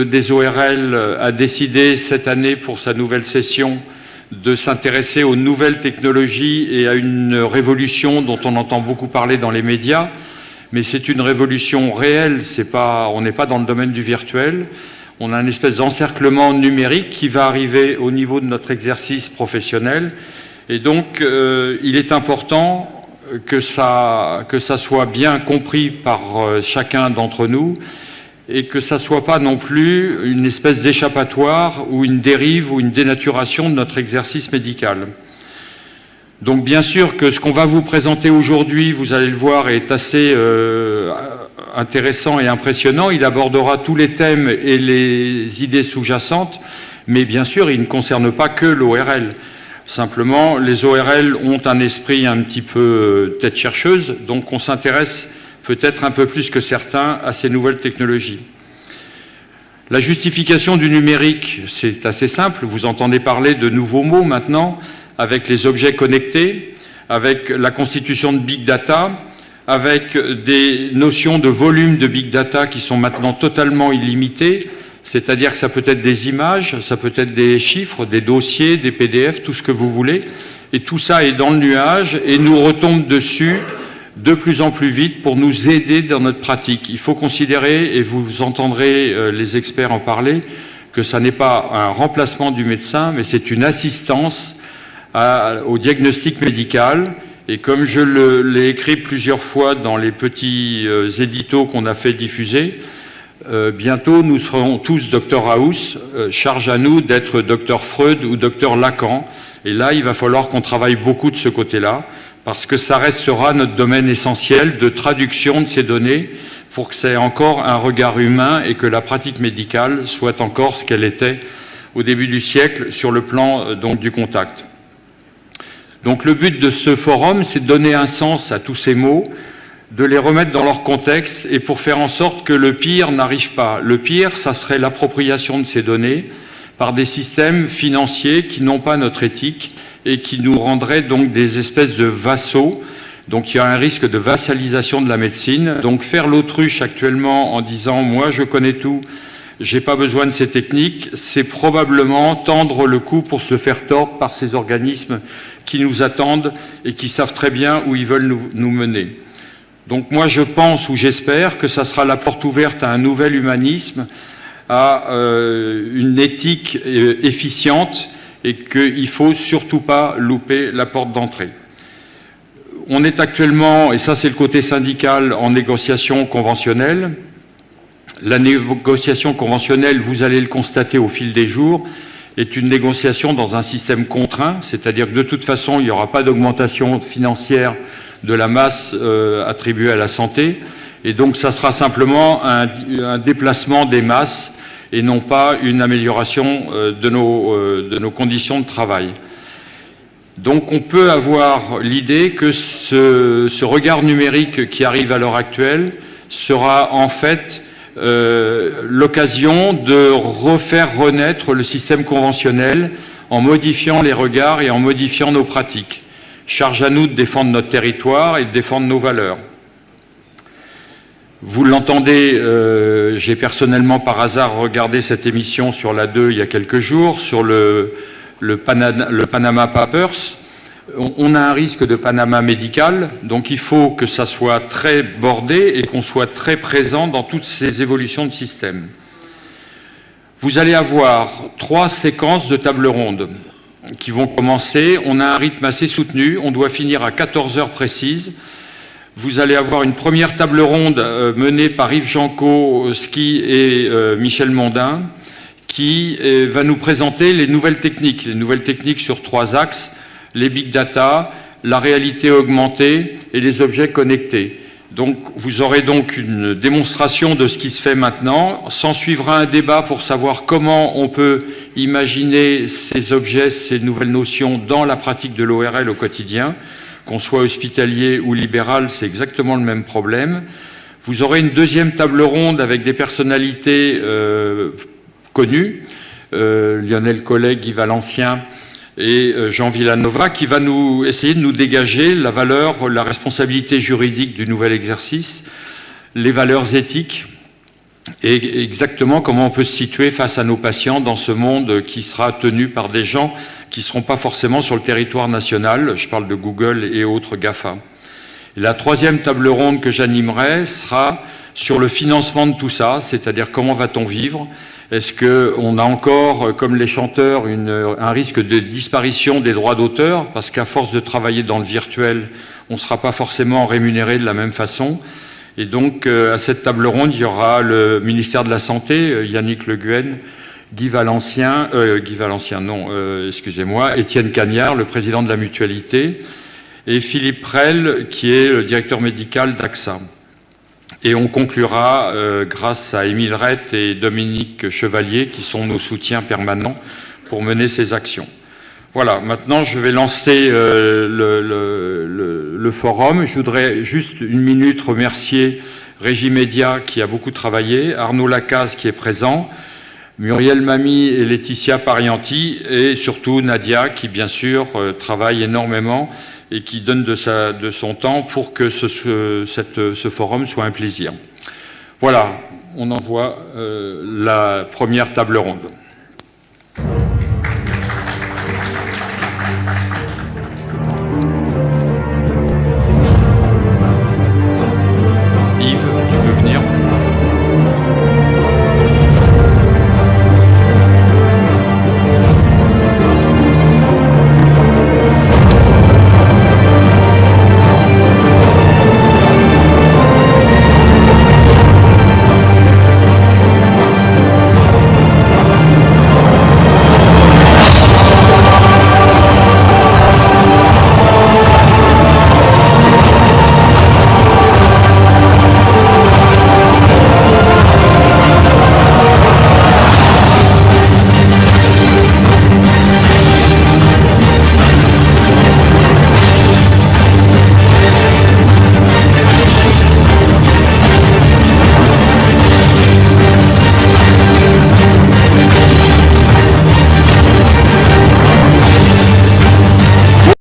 des ORL a décidé cette année pour sa nouvelle session de s'intéresser aux nouvelles technologies et à une révolution dont on entend beaucoup parler dans les médias, mais c'est une révolution réelle, on n'est pas dans le domaine du virtuel. On a une espèce d'encerclement numérique qui va arriver au niveau de notre exercice professionnel. Et donc, il est important que ça soit bien compris par chacun d'entre nous et que ça ne soit pas non plus une espèce d'échappatoire ou une dérive ou une dénaturation de notre exercice médical. Donc, bien sûr que ce qu'on va vous présenter aujourd'hui, vous allez le voir, est assez intéressant et impressionnant. Il abordera tous les thèmes et les idées sous-jacentes, mais bien sûr, il ne concerne pas que l'ORL. Simplement, les ORL ont un esprit un petit peu tête chercheuse, donc on s'intéresse peut-être un peu plus que certains à ces nouvelles technologies. La justification du numérique, c'est assez simple. Vous entendez parler de nouveaux mots maintenant, avec les objets connectés, avec la constitution de big data, avec des notions de volume de big data qui sont maintenant totalement illimitées, c'est-à-dire que ça peut être des images, ça peut être des chiffres, des dossiers, des PDF, tout ce que vous voulez, et tout ça est dans le nuage et nous retombe dessus de plus en plus vite pour nous aider dans notre pratique. Il faut considérer, et vous entendrez les experts en parler, que ça n'est pas un remplacement du médecin, mais c'est une assistance au diagnostic médical. Et comme je l'ai écrit plusieurs fois dans les petits éditos qu'on a fait diffuser, bientôt nous serons tous Dr House, charge à nous d'être Dr Freud ou Dr Lacan. Et là, il va falloir qu'on travaille beaucoup de ce côté-là, parce que ça restera notre domaine essentiel de traduction de ces données pour que c'est encore un regard humain et que la pratique médicale soit encore ce qu'elle était au début du siècle sur le plan donc, du contact. Donc le but de ce forum, c'est de donner un sens à tous ces mots, de les remettre dans leur contexte et pour faire en sorte que le pire n'arrive pas. Le pire, ça serait l'appropriation de ces données par des systèmes financiers qui n'ont pas notre éthique et qui nous rendraient donc des espèces de vassaux. Donc il y a un risque de vassalisation de la médecine. Donc faire l'autruche actuellement en disant « moi je connais tout, j'ai pas besoin de ces techniques », c'est probablement tendre le cou pour se faire tordre par ces organismes qui nous attendent et qui savent très bien où ils veulent nous mener. Donc moi je pense ou j'espère que ça sera la porte ouverte à un nouvel humanisme, à une éthique efficiente et qu'il ne faut surtout pas louper la porte d'entrée. On est actuellement, et ça c'est le côté syndical, en négociation conventionnelle. La négociation conventionnelle, vous allez le constater au fil des jours, est une négociation dans un système contraint, c'est-à-dire que de toute façon, il n'y aura pas d'augmentation financière de la masse attribuée à la santé, et donc ça sera simplement un déplacement des masses et non pas une amélioration de nos conditions de travail. Donc on peut avoir l'idée que ce regard numérique qui arrive à l'heure actuelle sera en fait l'occasion de refaire renaître le système conventionnel en modifiant les regards et en modifiant nos pratiques. Charge à nous de défendre notre territoire et de défendre nos valeurs. Vous l'entendez, j'ai personnellement par hasard regardé cette émission sur la 2 il y a quelques jours, sur le Panama Papers. On a un risque de Panama médical, donc il faut que ça soit très bordé et qu'on soit très présent dans toutes ces évolutions de système. Vous allez avoir 3 séquences de table ronde qui vont commencer. On a un rythme assez soutenu, on doit finir à 14 heures précises. Vous allez avoir une première table ronde menée par Yves Jankowski et Michel Mondin qui va nous présenter les nouvelles techniques sur 3 axes, les big data, la réalité augmentée et les objets connectés. Donc vous aurez donc une démonstration de ce qui se fait maintenant. S'en suivra un débat pour savoir comment on peut imaginer ces objets, ces nouvelles notions dans la pratique de l'ORL au quotidien. Qu'on soit hospitalier ou libéral, c'est exactement le même problème. Vous aurez une deuxième table ronde avec des personnalités connues, Lionel Collet, Guy Valencien et Jean Villanova, qui va essayer de nous dégager la valeur, la responsabilité juridique du nouvel exercice, les valeurs éthiques et exactement comment on peut se situer face à nos patients dans ce monde qui sera tenu par des gens qui ne seront pas forcément sur le territoire national. Je parle de Google et autres GAFA. Et la troisième table ronde que j'animerai sera sur le financement de tout ça, c'est-à-dire comment va-t-on vivre? Est-ce qu'on a encore, comme les chanteurs, un risque de disparition des droits d'auteur? Parce qu'à force de travailler dans le virtuel, on ne sera pas forcément rémunéré de la même façon. Et donc, à cette table ronde, il y aura le ministère de la Santé, Yannick Le Guen, Étienne Cagnard, le président de la Mutualité, et Philippe Prel, qui est le directeur médical d'AXA. Et on conclura grâce à Émile Rett et Dominique Chevalier, qui sont nos soutiens permanents pour mener ces actions. Voilà, maintenant je vais lancer le forum. Je voudrais juste une minute remercier Régie Média qui a beaucoup travaillé, Arnaud Lacaze qui est présent, Muriel Mamy et Laetitia Parianti, et surtout Nadia qui bien sûr travaille énormément et qui donne de son temps pour que ce forum soit un plaisir. Voilà, on envoie la première table ronde. Yves, tu peux venir.